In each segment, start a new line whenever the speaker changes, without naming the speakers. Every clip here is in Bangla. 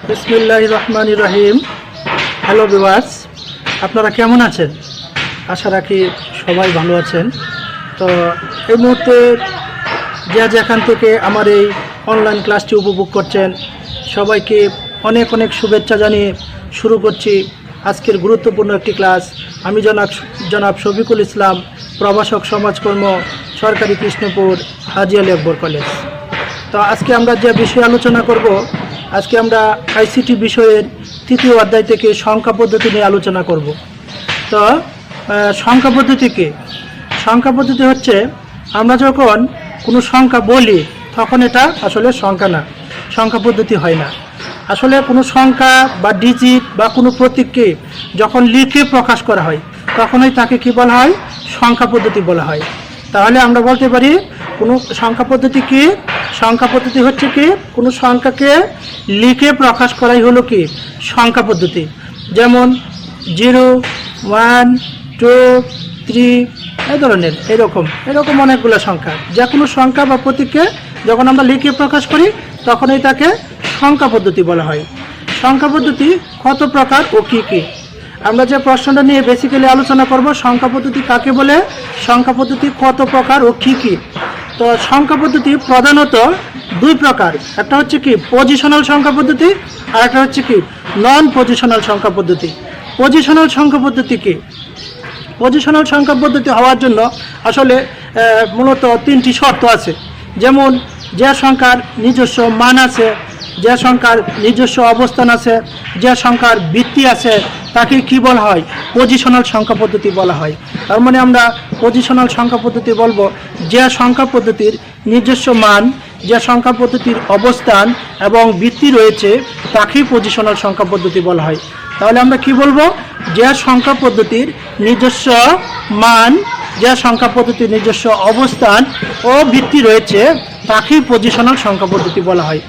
বিসমিল্লাহির রহমানির রহিম। হ্যালো ভিউয়ার্স, আপনারা কেমন আছেন? আশা রাখি সবাই ভালো আছেন। তো এই মুহূর্তে যে যেখান থেকে আমার এই অনলাইন ক্লাসটি উপভোগ করছেন সবাইকে অনেক অনেক শুভেচ্ছা জানিয়ে শুরু করছি আজকের গুরুত্বপূর্ণ একটি ক্লাস। আমি জনাব শফিকুল ইসলাম, প্রভাষক সমাজকর্ম, সরকারি কৃষ্ণপুর, হাজি আকবর কলেজ। তো আজকে আমরা যে বিষয়ে আলোচনা করব, আজকে আমরা আইসিটি বিষয়ের তৃতীয় অধ্যায় থেকে সংখ্যা পদ্ধতি নিয়ে আলোচনা করব। তো সংখ্যা পদ্ধতি হচ্ছে আমরা যখন কোনো সংখ্যা বলি তখন এটা আসলে সংখ্যা না, সংখ্যা পদ্ধতি হয় না। আসলে কোনো সংখ্যা বা ডিজিট বা কোনো প্রতীককে যখন লিখে প্রকাশ করা হয় তখনই তাকে কি বলা হয়? সংখ্যা পদ্ধতি বলা হয়। তাহলে আমরা বলতে পারি কোনো সংখ্যা পদ্ধতি কি? সংখ্যা পদ্ধতি হচ্ছে কি কোনো সংখ্যাকে লিখে প্রকাশ করাই হলো কি সংখ্যা পদ্ধতি। যেমন 0, 1, 2, 3 এই ধরনের এরকম অনেকগুলো সংখ্যা, যে কোনো সংখ্যা বা প্রতীককে যখন আমরা লিখে প্রকাশ করি তখনই তাকে সংখ্যা পদ্ধতি বলা হয়। সংখ্যা পদ্ধতি কত প্রকার ও কি কি? আমরা যে প্রশ্নটা নিয়ে বেসিক্যালি আলোচনা করব, সংখ্যা পদ্ধতি কাকে বলে, সংখ্যা পদ্ধতি কত প্রকার ও কি কি। তো সংখ্যা পদ্ধতি প্রধানত দুই প্রকার, একটা হচ্ছে কি পজিশনাল সংখ্যা পদ্ধতি আর একটা হচ্ছে কি নন পজিশনাল সংখ্যা পদ্ধতি। পজিশনাল সংখ্যা পদ্ধতি কি? পজিশনাল সংখ্যা পদ্ধতি হওয়ার জন্য আসলে মূলত তিনটি শর্ত আছে। যেমন যে সংখ্যার নিজস্ব মান আছে, যে সংখ্যার নিজস্ব অবস্থান আছে, যে সংখ্যার ভিত্তি আছে, তাকে কি বলা হয়? পজিশনাল সংখ্যা পদ্ধতি বলা হয়। তার মানে আমরা পজিশনাল সংখ্যা পদ্ধতি বলবো যে সংখ্যা পদ্ধতির নিজস্ব মান, যে সংখ্যা পদ্ধতির অবস্থান এবং ভিত্তি রয়েছে তাকেই পজিশনাল সংখ্যা পদ্ধতি বলা হয়। তাহলে আমরা কি বলবো? যে সংখ্যা পদ্ধতির নিজস্ব মান, যে সংখ্যা পদ্ধতির নিজস্ব অবস্থান ও ভিত্তি রয়েছে তাকেই পজিশনাল সংখ্যা পদ্ধতি বলা হয়।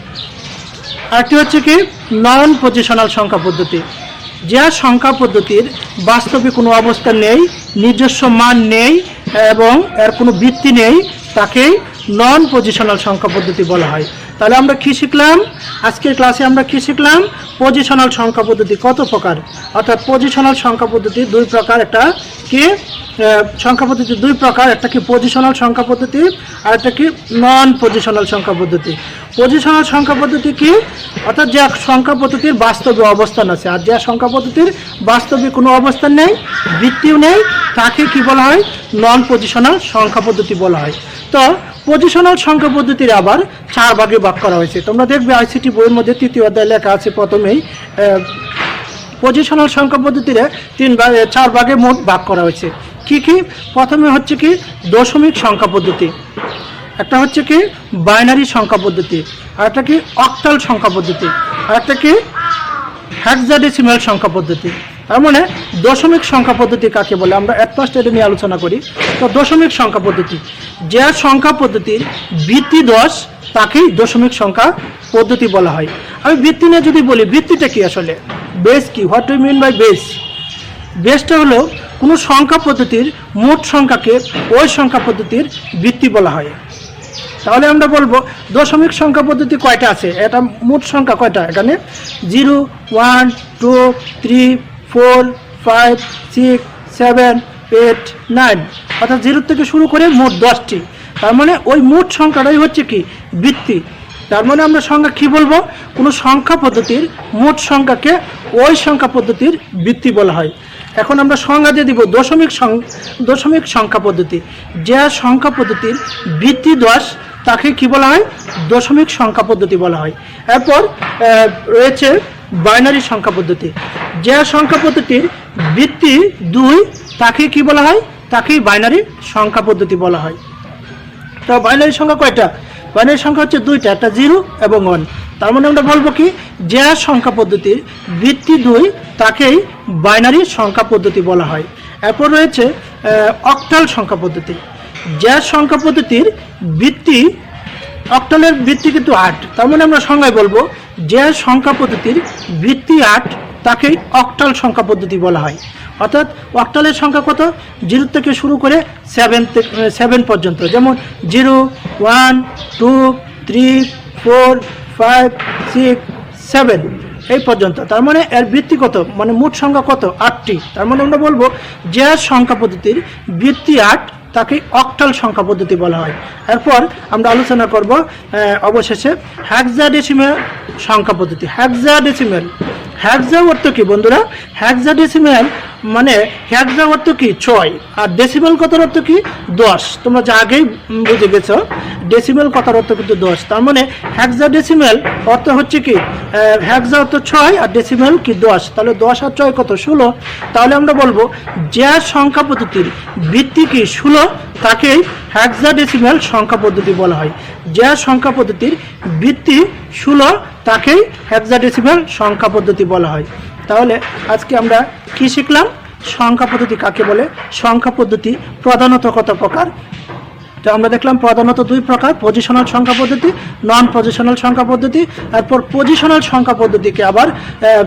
আরেকটি হচ্ছে কি নন পজিশনাল সংখ্যা পদ্ধতি। যে সংখ্যা পদ্ধতির বাস্তবে কোনো অবস্থান নেই, নিজস্ব মান নেই এবং এর কোনো ভিত্তি নেই, তাকেই নন পজিশনাল সংখ্যা পদ্ধতি বলা হয়। তাহলে আমরা কি শিখলাম আজকের ক্লাসে? আমরা কি শিখলাম? পজিশনাল সংখ্যা পদ্ধতি কত প্রকার, অর্থাৎ পজিশনাল সংখ্যা পদ্ধতি দুই প্রকার। একটা কি সংখ্যা পদ্ধতি দুই প্রকার, একটা কি পজিশনাল সংখ্যা পদ্ধতি আর একটা কি নন পজিশনাল সংখ্যা পদ্ধতি। পজিশনাল সংখ্যা পদ্ধতি কি? অর্থাৎ যে সংখ্যা পদ্ধতির বাস্তবে অবস্থান আছে, আর যে সংখ্যা পদ্ধতির বাস্তবে কোনো অবস্থান নেই, ভিত্তিও নেই, তাকে কি বলা হয়? নন পজিশনাল সংখ্যা পদ্ধতি বলা হয়। তো পজিশনাল সংখ্যা পদ্ধতির আবার চার ভাগে ভাগ করা হয়েছে। তোমরা দেখবে আইসিটি বইয়ের মধ্যে তৃতীয় অধ্যায় লেখা আছে প্রথমেই পজিশনাল সংখ্যা পদ্ধতির চার ভাগে মোট ভাগ করা হয়েছে। কি কি? প্রথমে হচ্ছে কি দশমিক সংখ্যা পদ্ধতি, একটা হচ্ছে কি বাইনারি সংখ্যা পদ্ধতি, আর একটা কি অক্টাল সংখ্যা পদ্ধতি, আর একটা কি হেক্সাডেসিমাল সংখ্যা পদ্ধতি। তার মানে দশমিক সংখ্যা পদ্ধতি কাকে বলে আমরা এক ফার্স্ট এটা নিয়ে আলোচনা করি। তো দশমিক সংখ্যা পদ্ধতি, যে সংখ্যা পদ্ধতির ভিত্তি 10 তাকেই দশমিক সংখ্যা পদ্ধতি বলা হয়। আমি ভিত্তি নিয়ে যদি বলি, ভিত্তিটা কি আসলে? বেস কি? What do mean by base? বেসটা হলো কোনো সংখ্যা পদ্ধতির মোট সংখ্যাকে ওই সংখ্যা পদ্ধতির ভিত্তি বলা হয়। তাহলে আমরা বলবো দশমিক সংখ্যা পদ্ধতি কয়টা আছে? এটা মোট সংখ্যা কয়টা? এখানে 0, 1, 2, 3, 4, 5, 6, 7, 8, 9, অর্থাৎ 0 থেকে শুরু করে মোট 10টি। তার মানে ওই মোট সংখ্যাটাই হচ্ছে কি ভিত্তি। তার মানে আমরা সংখ্যা কি বলবো? কোনো সংখ্যা পদ্ধতির মোট সংখ্যাকে ওই সংখ্যা পদ্ধতির ভিত্তি বলা হয়। এখন আমরা সংজ্ঞা দিয়ে দিব দশমিক সংখ্যা পদ্ধতি। যে সংখ্যা পদ্ধতির ভিত্তি 10 তাকে কি বলা হয়? দশমিক সংখ্যা পদ্ধতি বলা হয়। এরপর রয়েছে বাইনারি সংখ্যা পদ্ধতি। যে সংখ্যা পদ্ধতির ভিত্তি 2 তাকে কি বলা হয়? তাকেই বাইনারি সংখ্যা পদ্ধতি বলা হয়। তো বাইনারি সংখ্যা কয়টা? বাইনারি সংখ্যা হচ্ছে দুইটা, একটা 0 এবং 1। তার মানে আমরা বলবো কি যে সংখ্যা পদ্ধতির ভিত্তি 2 তাকেই বাইনারি সংখ্যা পদ্ধতি বলা হয়। এরপর রয়েছে অক্টাল সংখ্যা পদ্ধতি। যে সংখ্যা পদ্ধতির ভিত্তি, অক্টালের ভিত্তি কিন্তু 8, তার মানে আমরা সংজ্ঞায় বলবো যে সংখ্যা পদ্ধতির ভিত্তি 8 তাকেই অক্টাল সংখ্যা পদ্ধতি বলা হয়। অর্থাৎ অক্টালের সংখ্যা কত? 0 থেকে শুরু করে 7 পর্যন্ত। যেমন 0, 1, 2, 3, 4, 5, 6, 7 এই পর্যন্ত। তার মানে এর ভিত্তি কত, মানে মোট সংখ্যা কত, 8টি। তার মানে আমরা বলবো যে সংখ্যা পদ্ধতির ভিত্তি 8 তাকে অক্টাল সংখ্যা পদ্ধতি বলা হয়। এরপর আমরা আলোচনা করব অবশেষে হেক্সাডেসিমাল সংখ্যা পদ্ধতি। হেক্সাডেসিমাল, হেক্সা অর্থ কি বন্ধুরা? হেক্সাডেসিমাল মানে হেক্সা অর্থ কি 6, আর ডেসিমাল কথার অর্থ কি 10। তোমরা যা আগেই বুঝে গেছো, ডেসিমাল কথার অর্থ কিন্তু 10। তার মানে হেক্সাডেসিমাল অর্থ হচ্ছে কি, হেক্সা অর্থ 6 আর ডেসিমাল কি 10। তাহলে 10 আর 6 কত, 16। তাহলে আমরা বলবো যে সংখ্যা পদ্ধতির ভিত্তি কি 16 তাকেই হেক্সাডেসিমাল সংখ্যা পদ্ধতি বলা হয়। যে সংখ্যা পদ্ধতির ভিত্তি 16 তাকেই হেক্সাডেসিমাল সংখ্যা পদ্ধতি বলা হয়। তাহলে আজকে আমরা কি শিখলাম? সংখ্যা পদ্ধতি কাকে বলে, সংখ্যা পদ্ধতি প্রধানত কত প্রকার। তো আমরা দেখলাম প্রধানত 2 প্রকার, পজিশনাল সংখ্যা পদ্ধতি, নন পজিশনাল সংখ্যা পদ্ধতি। এরপর পজিশনাল সংখ্যা পদ্ধতিকে আবার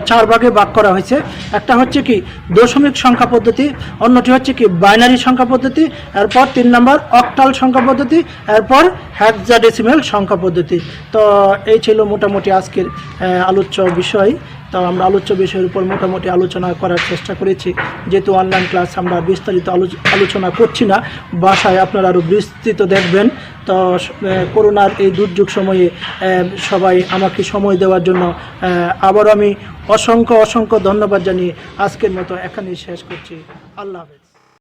4 ভাগে ভাগ করা হয়েছে। একটা হচ্ছে কি দশমিক সংখ্যা পদ্ধতি, অন্যটি হচ্ছে কি বাইনারি সংখ্যা পদ্ধতি, এরপর 3 নম্বর অক্টাল সংখ্যা পদ্ধতি, এরপর হেক্সাডেসিমাল সংখ্যা পদ্ধতি। তো এই ছিল মোটামুটি আজকের আলোচ্য বিষয়। তো আমরা আলোচ্য বিষয়ের উপর মোটামুটি আলোচনা করার চেষ্টা করেছি। যেহেতু অনলাইন ক্লাস আমরা বিস্তারিত আলোচনা করছি না, বাসায় আপনারা আরও বিস্তৃত দেখবেন। তো করোনার এই দুর্যোগ সময়ে সবাই আমাকে সময় দেওয়ার জন্য আবারও আমি অসংখ্য ধন্যবাদ জানিয়ে আজকের মতো এখানেই শেষ করছি। আল্লাহ হাফেজ।